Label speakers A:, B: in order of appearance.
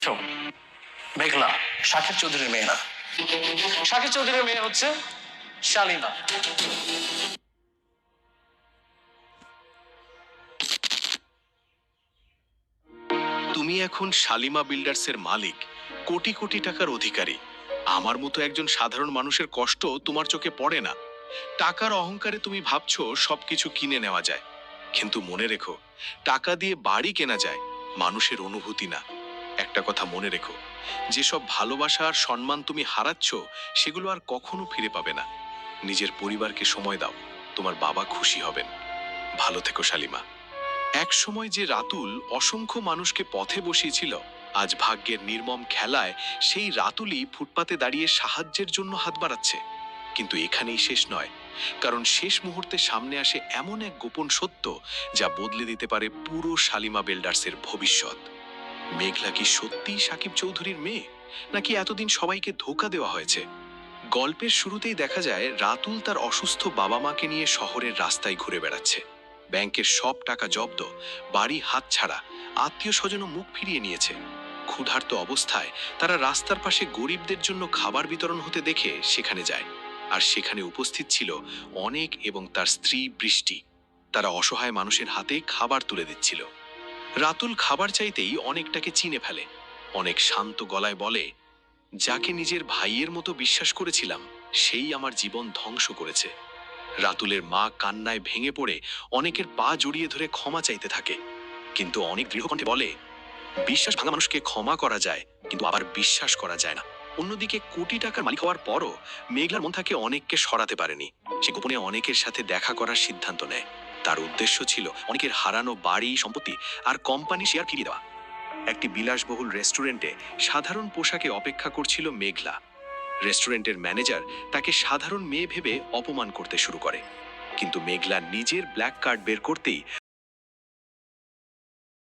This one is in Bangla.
A: শোন, মেঘলা শাকিব চৌধুরীর মেয়ে না। শাকিব চৌধুরীর মেয়ে হচ্ছে শালিমা।
B: তুমি এখন শালিমা বিল্ডার্সের মালিক, কোটি কোটি টাকার অধিকারী। আমার মতো একজন সাধারণ মানুষের কষ্ট তোমার চোখে পড়ে না। টাকার অহংকারে তুমি ভাবছো সবকিছু কিনে নেওয়া যায়, কিন্তু মনে রেখো, টাকা দিয়ে বাড়ি কেনা যায়, মানুষের অনুভূতি না। একটা কথা মনে রেখো, যেসব ভালোবাসা আর সম্মান তুমি হারাচ্ছ, সেগুলো আর কখনো ফিরে পাবে না। নিজের পরিবারকে সময় দাও, তোমার বাবা খুশি হবেন। ভালো থেকো শালিমা। এক সময় যে রাতুল অসংখ্য মানুষকে পথে বসিয়েছিল, আজ ভাগ্যের নির্মম খেলায় সেই রাতুলই ফুটপাতে দাঁড়িয়ে সাহায্যের জন্য হাত বাড়াচ্ছে। কিন্তু এখানেই শেষ নয়, কারণ শেষ মুহূর্তে সামনে আসে এমন এক গোপন সত্য যা বদলে দিতে পারে পুরো শালিমা বিল্ডার্সের ভবিষ্যৎ। মেঘলা কি সত্যিই সাকিব চৌধুরীর মেয়ে, নাকি এতদিন সবাইকে ধোঁকা দেওয়া হয়েছে? গল্পের শুরুতেই দেখা যায় রাতুল তার অসুস্থ বাবা মাকে নিয়ে শহরের রাস্তায় ঘুরে বেড়াচ্ছে। ব্যাংকের সব টাকা জব্দ, বাড়ি হাতছাড়া, আত্মীয় স্বজনও মুখ ফিরিয়ে নিয়েছে। ক্ষুধার্ত অবস্থায় তারা রাস্তার পাশে গরিবদের জন্য খাবার বিতরণ হতে দেখে সেখানে যায়। আর সেখানে উপস্থিত ছিল অনেক এবং তার স্ত্রী বৃষ্টি। তারা অসহায় মানুষের হাতে খাবার তুলে দিচ্ছিল। রাতুল খাবার চাইতেই অনেকটাকে চিনে ফেলে। অনেক শান্ত গলায় বলে, যাকে নিজের ভাইয়ের মতো বিশ্বাস করেছিলাম, সেই আমার জীবন ধ্বংস করেছে। রাতুলের মা কান্নায় ভেঙে পড়ে অনেকের পা জড়িয়ে ধরে ক্ষমা চাইতে থাকে, কিন্তু অনেক দৃঢ়কণ্ঠে বলে, বিশ্বাস ভাঙা মানুষকে ক্ষমা করা যায়, কিন্তু আবার বিশ্বাস করা যায় না। অন্যদিকে কোটি টাকার মালিক হওয়ার পরও মেঘলার মন থেকে অনেককে সরাতে পারেনি। সে গোপনে অনেকের সাথে দেখা করার সিদ্ধান্ত নেয়। তার উদ্দেশ্য ছিল অনেকের হারানো বাড়ি, সম্পত্তি আর কোম্পানি শেয়ার ফিরিয়ে দেওয়া। একটি বিলাসবহুল রেস্টুরেন্টে সাধারণ পোশাকে অপেক্ষা করছিল মেঘলা। রেস্টুরেন্টের ম্যানেজার তাকে সাধারণ মেয়ে ভেবে অপমান করতে শুরু করে, কিন্তু মেঘলা নিজের ব্ল্যাক কার্ড বের করতেই